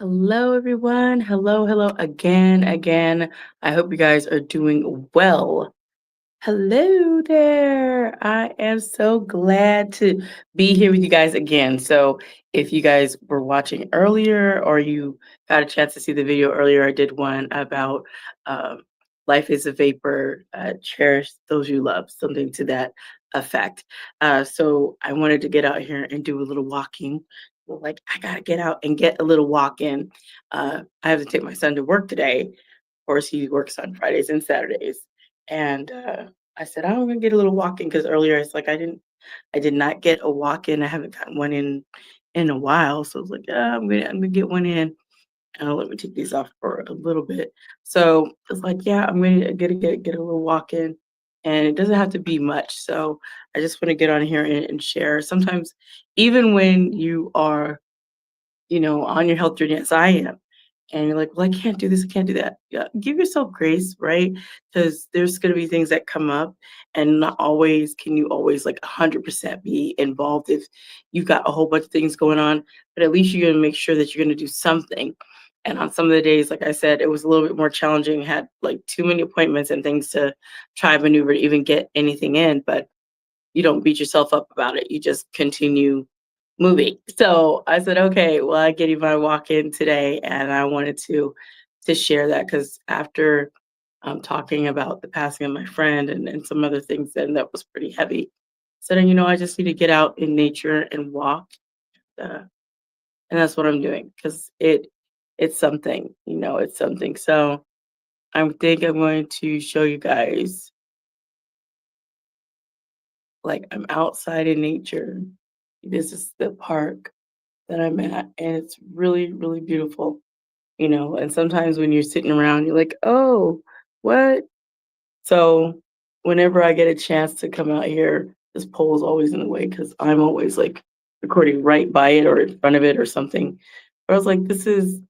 Hello, everyone. Hello again. I hope you guys are doing well. Hello there. I am so glad to be here with you guys again. So, if you guys were watching earlier or you got a chance to see the video earlier, I did one about um, life is a vapor, cherish those you love, something to that effect. So, I wanted to get out here and do a little walking. Well, like, I got to get out and get a little walk in. I have to take my son to work today. Of course, he works on Fridays and Saturdays. And I said, I'm gonna get a little walk in because earlier it's like I did not get a walk in. I haven't gotten one in a while. So I was like, I'm gonna get one in. Let me take these off for a little bit. So it's like, yeah, I'm ready to get a little walk in. And it doesn't have to be much. So I just want to get on here and share. Sometimes even when you are on your health journey as I am. And you're like, well, I can't do this, I can't do that. Yeah, give yourself grace, right? Because there's going to be things that come up, and not always can you always like 100% be involved if you've got a whole bunch of things going on. But at least you're going to make sure that you're going to do something. And on some of the days, like I said, it was a little bit more challenging. Had like too many appointments and things to try and maneuver to even get anything in. But you don't beat yourself up about it. You just continue moving. So I said, okay, well, I get my walk in today, and I wanted to share that because after talking about the passing of my friend and some other things, then that was pretty heavy. So then, I just need to get out in nature and walk, uh, and that's what I'm doing because it's something, it's something. So I think I'm going to show you guys like I'm outside in nature. This is the park that I'm at, and it's really, really beautiful, and sometimes when you're sitting around, you're like, "Oh, what?" So, whenever I get a chance to come out here, this pole is always in the way because 'cause I'm always, like, recording right by it or in front of it or something. But I was like, "This is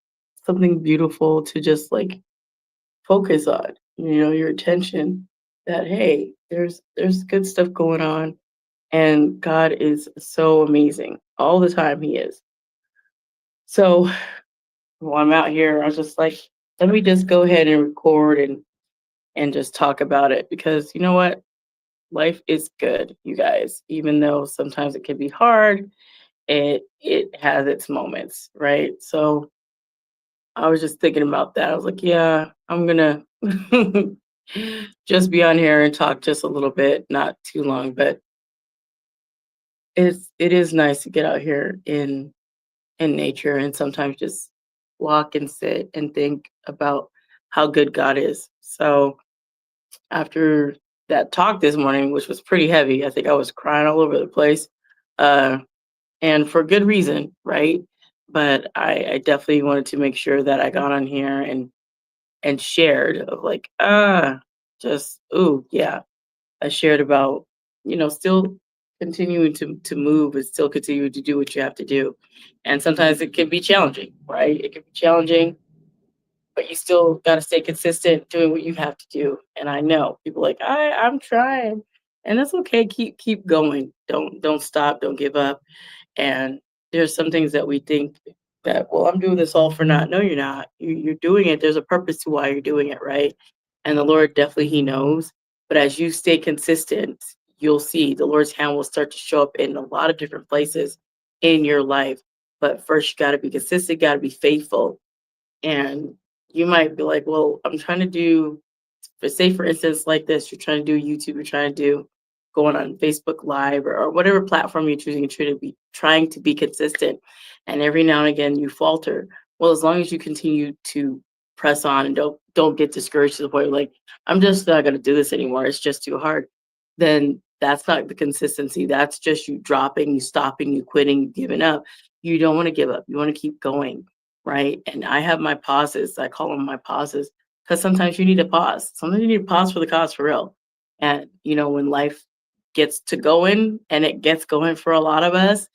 something beautiful to just, like, focus on," your attention that, "Hey, there's good stuff going on, and God is so amazing." All the time, He is. So while I'm out here, I was just like, let me just go ahead and record and just talk about it because you know what? Life is good, you guys. Even though sometimes it can be hard, it has its moments, right? So I was just thinking about that. I was like, yeah, I'm gonna just be on here and talk just a little bit, not too long, but it is nice to get out here in nature and sometimes just walk and sit and think about how good God is. So after that talk this morning, which was pretty heavy, I think I was crying all over the place, uh, and for good reason, right? But I definitely wanted to make sure that I got on here and shared of like just ooh yeah, I shared about still continuing to move and still continue to do what you have to do, and sometimes it can be challenging, right? It can be challenging, but you still got to stay consistent doing what you have to do. And I know people like I'm trying, and that's okay. Keep going. Don't stop. Don't give up. And there's some things that we think that, well, I'm doing this all for naught. No, you're not. You're doing it. There's a purpose to why you're doing it, right? And the Lord definitely He knows. But as you stay consistent, you'll see the Lord's hand will start to show up in a lot of different places in your life. But first, you got to be consistent. Got to be faithful, and you might be like, well, I'm trying to do, say for instance, like this, you're trying to do YouTube, you're trying to do going on Facebook Live or whatever platform you're choosing, trying to be consistent. And every now and again you falter. Well, as long as you continue to press on and don't get discouraged to the point where like, I'm just not gonna do this anymore. It's just too hard. Then that's not the consistency. That's just you dropping, you stopping, you quitting, you giving up. You don't want to give up. You want to keep going, right? And I have my pauses. I call them my pauses because sometimes you need a pause. Sometimes you need a pause for the cause for real. And when life gets to going, and it gets going for a lot of us,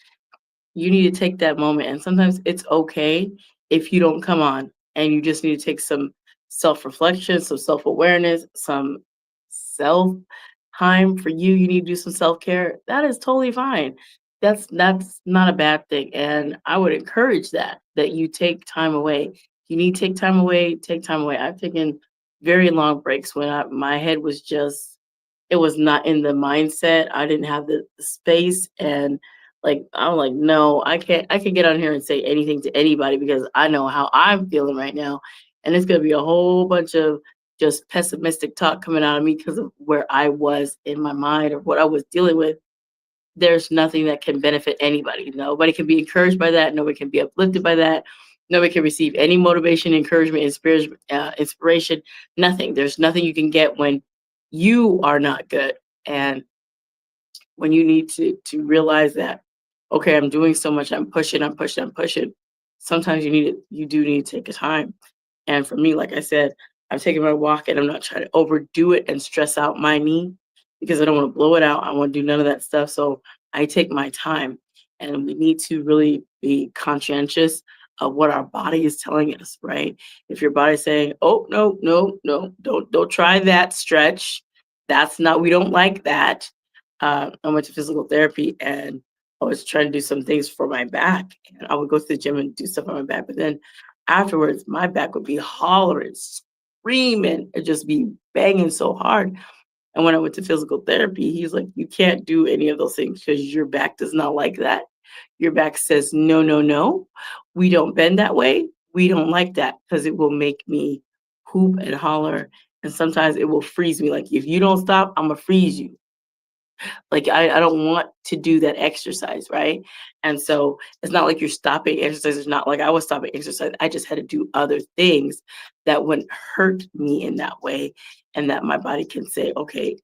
you need to take that moment. And sometimes it's okay if you don't come on, and you just need to take some self-reflection, some self-awareness, some self time for you. You need to do some self-care. That is totally fine. that's not a bad thing, and I would encourage that you take time away. You need to take time away, take time away. I've taken very long breaks when my head was just it was not in the mindset. I didn't have the space, and like I'm like, no, I can get on here and say anything to anybody because I know how I'm feeling right now. And it's gonna be a whole bunch of just pessimistic talk coming out of me because of where I was in my mind or what I was dealing with. There's nothing that can benefit anybody. Nobody can be encouraged by that. Nobody can be uplifted by that. Nobody can receive any motivation, encouragement, inspiration. Nothing. There's nothing you can get when you are not good, and when you need to realize that, okay, I'm doing so much. I'm pushing. I'm pushing. I'm pushing. Sometimes you do need to take a time. And for me, like I said, I'm taking my walk and I'm not trying to overdo it and stress out my knee because I don't want to blow it out. I want to do none of that stuff. So I take my time, and we need to really be conscientious of what our body is telling us, right? If your body's saying, "Oh, no, no, no, don't try that stretch. That's not we don't like that." I went to physical therapy and I was trying to do some things for my back. And I would go to the gym and do stuff on my back. But then afterwards, my back would be hollering, screaming, and just be banging so hard. And when I went to physical therapy, he's like, you can't do any of those things because your back does not like that. Your back says, no, no, no, we don't bend that way. We don't like that because it will make me hoop and holler. And sometimes it will freeze me. Like, if you don't stop, I'm going to freeze you. Like, I don't want to do that exercise, right? And so it's not like you're stopping exercise. It's not like I was stopping exercise. I just had to do other things that wouldn't hurt me in that way. And that my body can say, okay,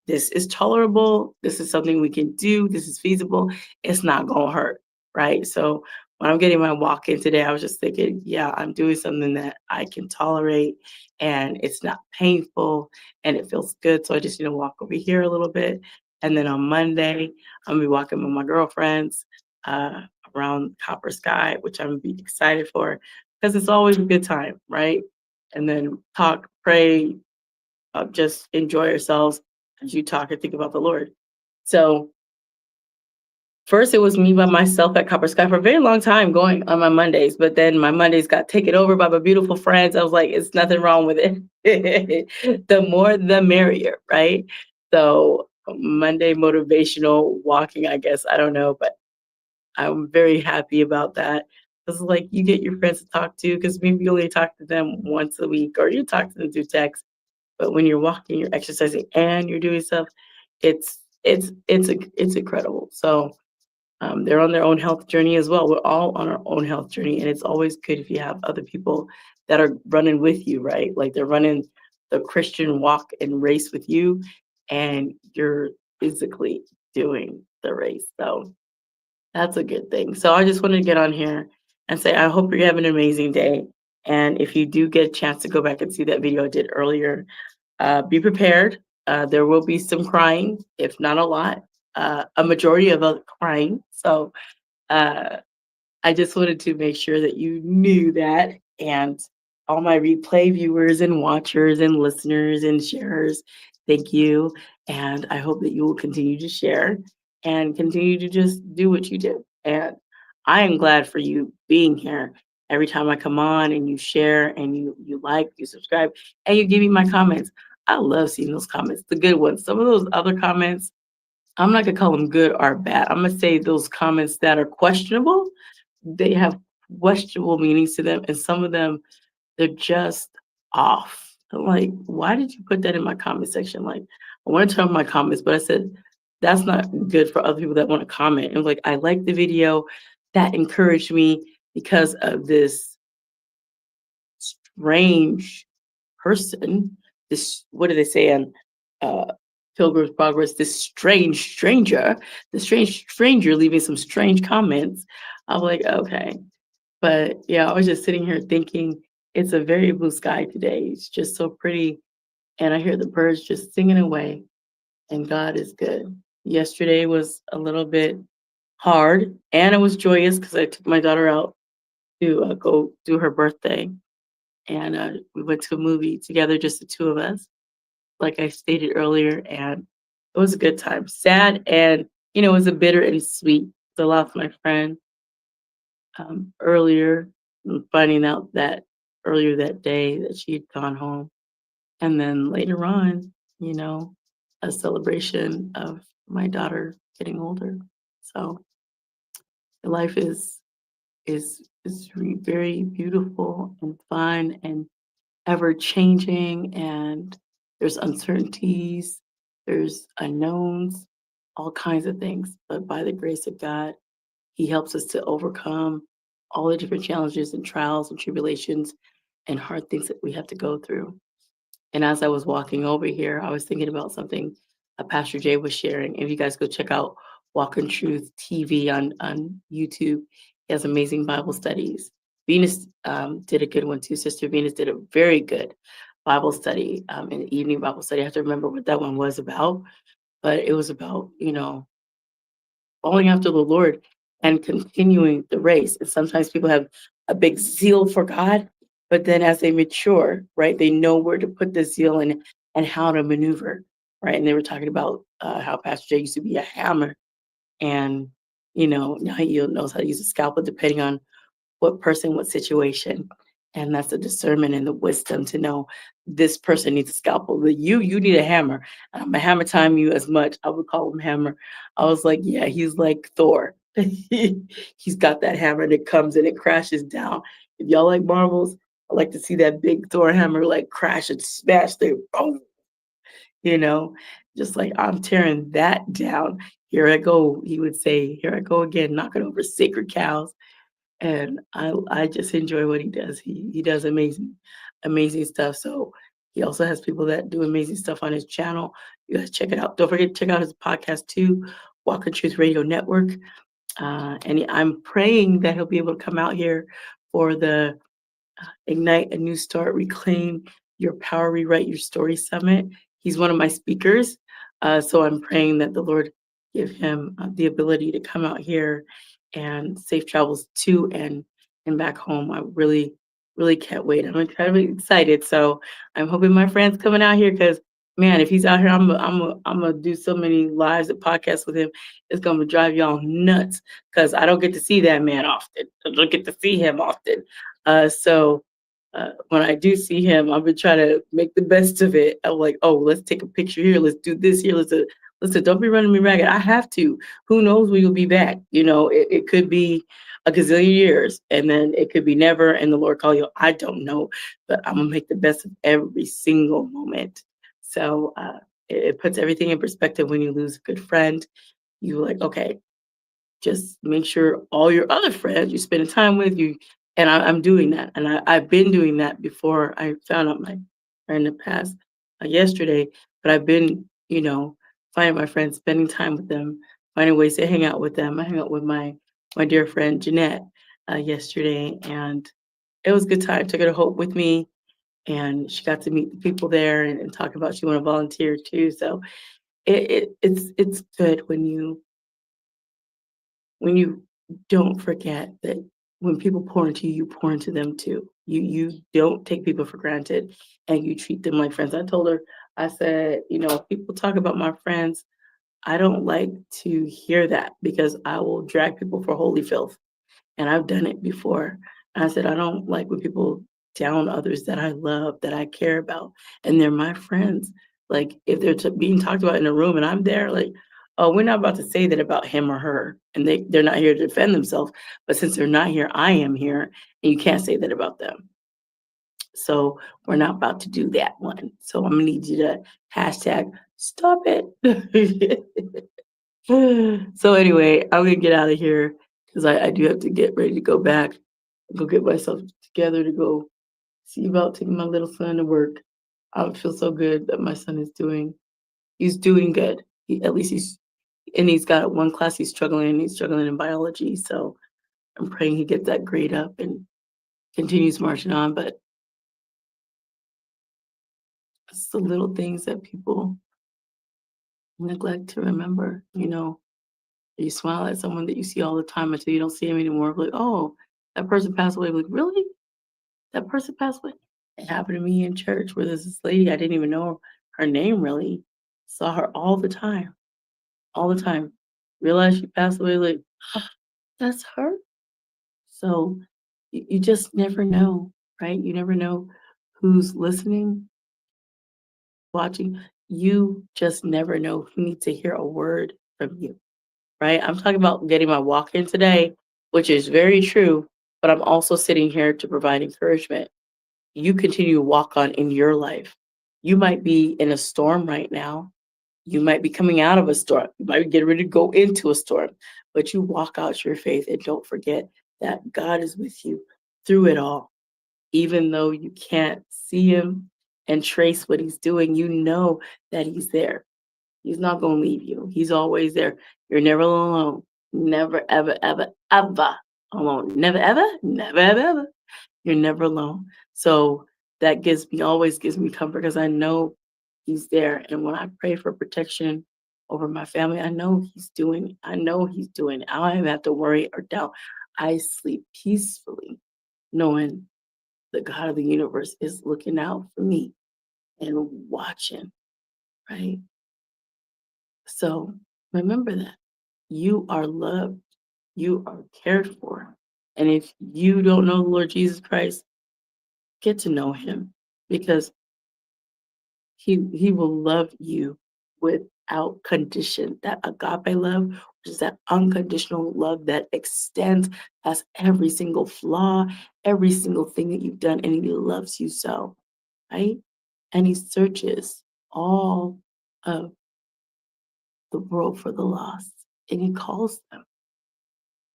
this is tolerable. This is something we can do. This is feasible. It's not going to hurt. Right. So when I'm getting my walk in today, I was just thinking, yeah, I'm doing something that I can tolerate and it's not painful and it feels good. So I just need to walk over here a little bit. And then on Monday, I'm going to be walking with my girlfriends uh, around Copper Sky, which I'm going to be excited for because it's always a good time. Right. And then talk, pray, just enjoy yourselves as you talk and think about the Lord. So first, it was me by myself at Copper Sky for a very long time going on my Mondays, but then my Mondays got taken over by my beautiful friends. I was like, it's nothing wrong with it. The more, the merrier, right? So Monday motivational walking, I guess. I don't know, but I'm very happy about that. It's like you get your friends to talk to because maybe you only talk to them once a week or you talk to them through text. But when you're walking, you're exercising, and you're doing stuff, it's incredible. So they're on their own health journey as well. We're all on our own health journey, and it's always good if you have other people that are running with you, right? Like they're running the Christian walk and race with you, and you're physically doing the race. So that's a good thing. So I just wanted to get on here and say I hope you're having an amazing day. And if you do get a chance to go back and see that video I did earlier, be prepared. There will be some crying, if not a lot, a majority of crying. So uh, I just wanted to make sure that you knew that. And all my replay viewers and watchers and listeners and sharers, thank you. And I hope that you will continue to share and continue to just do what you do. And I am glad for you being here. Every time I come on and you share and you like, you subscribe, and you give me my comments. I love seeing those comments, the good ones. Some of those other comments, I'm not gonna call them good or bad. I'm gonna say those comments that are questionable, they have questionable meanings to them, and some of them, they're just off. I'm like, why did you put that in my comment section? Like, I want to turn off my comments, but I said that's not good for other people that want to comment. And like, I like the video that encouraged me because of this strange person. This, what do they say on uh, Pilgrim's Progress? This strange stranger leaving some strange comments. I'm like, okay. But yeah, I was just sitting here thinking it's a very blue sky today. It's just so pretty. And I hear the birds just singing away, and God is good. Yesterday was a little bit hard, and it was joyous because I took my daughter out to go do her birthday. And we went to a movie together, just the two of us, like I stated earlier. And it was a good time. Sad and, it was a bitter and sweet I lost my friend earlier, finding out that earlier that day that she had gone home. And then later on, you know, a celebration of my daughter getting older. So life is very beautiful and fun and ever changing, and there's uncertainties, there's unknowns, all kinds of things. But by the grace of God, He helps us to overcome all the different challenges and trials and tribulations and hard things that we have to go through. And as I was walking over here, I was thinking about something Pastor Jay was sharing. If you guys go check out Walk in Truth TV on YouTube, he has amazing Bible studies. Venus did a good one too. Sister Venus did a very good Bible study, an evening Bible study. I have to remember what that one was about, but it was about, following after the Lord and continuing the race. And sometimes people have a big zeal for God, but then as they mature, right, they know where to put the zeal and how to maneuver, right? And they were talking about how Pastor Jay used to be a hammer, and now he knows how to use a scalpel depending on what person, what situation. And that's the discernment and the wisdom to know this person needs a scalpel. But you need a hammer. And I'm a hammer time you as much. I would call him hammer. I was like, yeah, he's like Thor. He's got that hammer and it comes and it crashes down. If y'all like marbles, I like to see that big Thor hammer like crash and smash through. Boom, you know, just like I'm tearing that down. Here I go. He would say, here I go again, knocking over sacred cows, and I just enjoy what he does. He does amazing stuff. So he also has people that do amazing stuff on his channel. You guys check it out. Don't forget to check out his podcast too, Walk in Truth Radio Network. And I'm praying that he'll be able to come out here for the Ignite a New Start, Reclaim Your Power, Rewrite Your Story Summit. He's one of my speakers. So I'm praying that the Lord give him the ability to come out here and safe travels to and back home. I really can't wait. I'm incredibly excited. So I'm hoping my friend's coming out here because man, if he's out here, I'm gonna do so many lives and podcasts with him. It's gonna drive y'all nuts because I don't get to see that man often. I don't get to see him often. So when I do see him, I'm gonna try to make the best of it. I'm like, oh, let's take a picture here. Let's do this here. Listen, don't be running me ragged. I have to. Who knows when you'll be back? It could be a gazillion years, and then it could be never. And the Lord call you. I don't know, but I'm gonna make the best of every single moment. So it puts everything in perspective when you lose a good friend. You like, okay, just make sure all your other friends you're spending time with you, and I'm doing that, and I've been doing that before I found out my friend that passed yesterday. But I've been, finding my friends, spending time with them, finding ways to hang out with them. I hung out with my dear friend Jeanette yesterday, and it was a good time. Took her to Hope with me, and she got to meet the people there and talk about she want to volunteer too. So it's good when you don't forget that when people pour into you, you pour into them too. You don't take people for granted and you treat them like friends. I told her, I said, if people talk about my friends, I don't like to hear that because I will drag people for holy filth. And I've done it before. And I said, I don't like when people down others that I love, that I care about, and they're my friends. Like if they're being talked about in a room and I'm there, like, oh, we're not about to say that about him or her. And they're not here to defend themselves. But since they're not here, I am here. And you can't say that about them. So we're not about to do that one. So I'm gonna need you to hashtag stop it. So anyway, I'm gonna get out of here because I do have to get ready to go back, go get myself together to go see about taking my little son to work. I feel so good that my son he's doing good. At least he's got one class he's struggling in biology. So I'm praying he gets that grade up and continues marching on. But it's the little things that people neglect to remember. You smile at someone that you see all the time until you don't see him anymore. Like, oh, that person passed away. Like, really? That person passed away? It happened to me in church where there's this lady, I didn't even know her name really. Saw her all the time, all the time. Realized she passed away like That's her. So you just never know, right? You never know who's listening, watching. You just never know who needs to hear a word from you, right? I'm talking about getting my walk in today, which is very true, but I'm also sitting here to provide encouragement. You continue to walk on in your life. You might be in a storm right now. You might be coming out of a storm. You might be getting ready to go into a storm, but you walk out your faith and don't forget that God is with you through it all. Even though you can't see him and trace what he's doing, you know that he's there. He's not going to leave you. He's always there. You're never alone. Never, ever, ever, ever alone. Never, ever, never, ever, ever. You're never alone. So that always gives me comfort because I know he's there. And when I pray for protection over my family, I know he's doing it. I don't even have to worry or doubt. I sleep peacefully knowing the God of the universe is looking out for me and watching, right? So remember that you are loved, you are cared for. And if you don't know the Lord Jesus Christ, get to know him because he will love you without condition. That agape love, which is that unconditional love that extends past every single flaw, every single thing that you've done, and he loves you so, right? And he searches all of the world for the lost, and he calls them.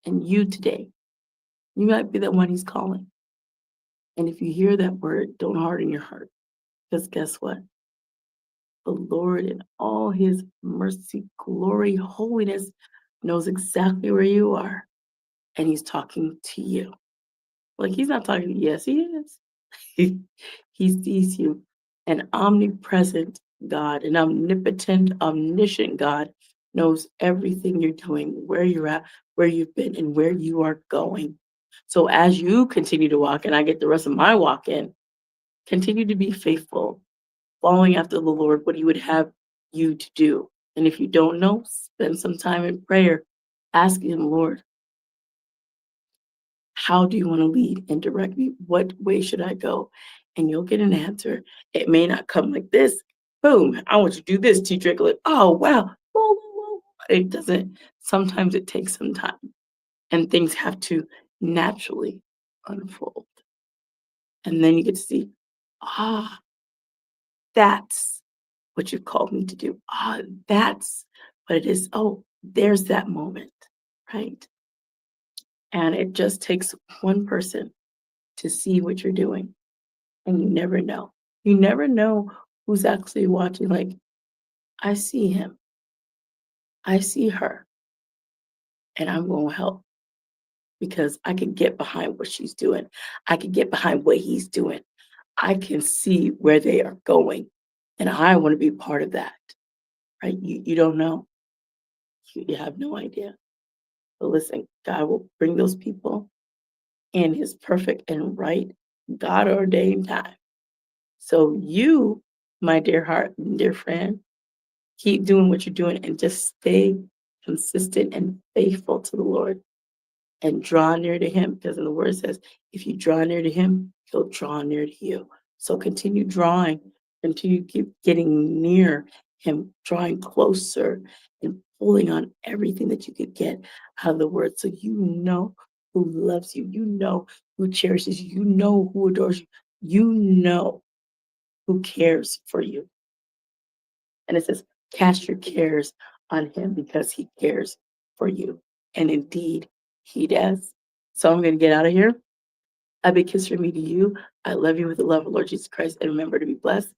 And you today, you might be the one he's calling. And if you hear that word, don't harden your heart. Because guess what? The Lord in all his mercy, glory, holiness knows exactly where you are. And he's talking to you. Like he's not talking to you. Yes, he is. He sees you. An omnipresent God, an omnipotent, omniscient God knows everything you're doing, where you're at, where you've been, and where you are going. So as you continue to walk, and I get the rest of my walk in, continue to be faithful, following after the Lord, what he would have you to do. And if you don't know, spend some time in prayer, asking him, Lord, how do you want to lead and direct me? What way should I go? And you'll get an answer. It may not come like this. Boom, I want you to do this, teacher. Like, oh, wow. Whoa, whoa, whoa. It doesn't. Sometimes it takes some time and things have to naturally unfold. And then you get to see, ah, that's what you've called me to do. Ah, that's what it is. Oh, there's that moment, right? And it just takes one person to see what you're doing. And you never know. You never know who's actually watching. Like, I see him, I see her, and I'm going to help because I can get behind what she's doing. I can get behind what he's doing. I can see where they are going. And I want to be part of that, right? You don't know. You have no idea. But listen, God will bring those people in his perfect and right, God ordained time. So you, my dear heart and dear friend, keep doing what you're doing and just stay consistent and faithful to the Lord and draw near to him because the word says, if you draw near to him, he'll draw near to you. So continue drawing, continue keep getting near him, drawing closer and pulling on everything that you could get out of the word. So you know who loves you, you know who cherishes you, you know who adores you, you know who cares for you. And it says, cast your cares on him because he cares for you. And indeed, he does. So I'm going to get out of here. A big kiss from me to you. I love you with the love of Lord Jesus Christ. And remember to be blessed,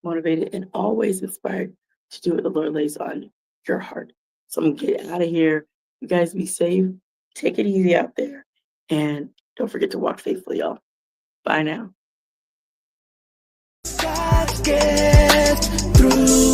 motivated, and always inspired to do what the Lord lays on your heart. So I'm going to get out of here. You guys be safe. Take it easy out there. And don't forget to walk faithfully, y'all. Bye now. Get through.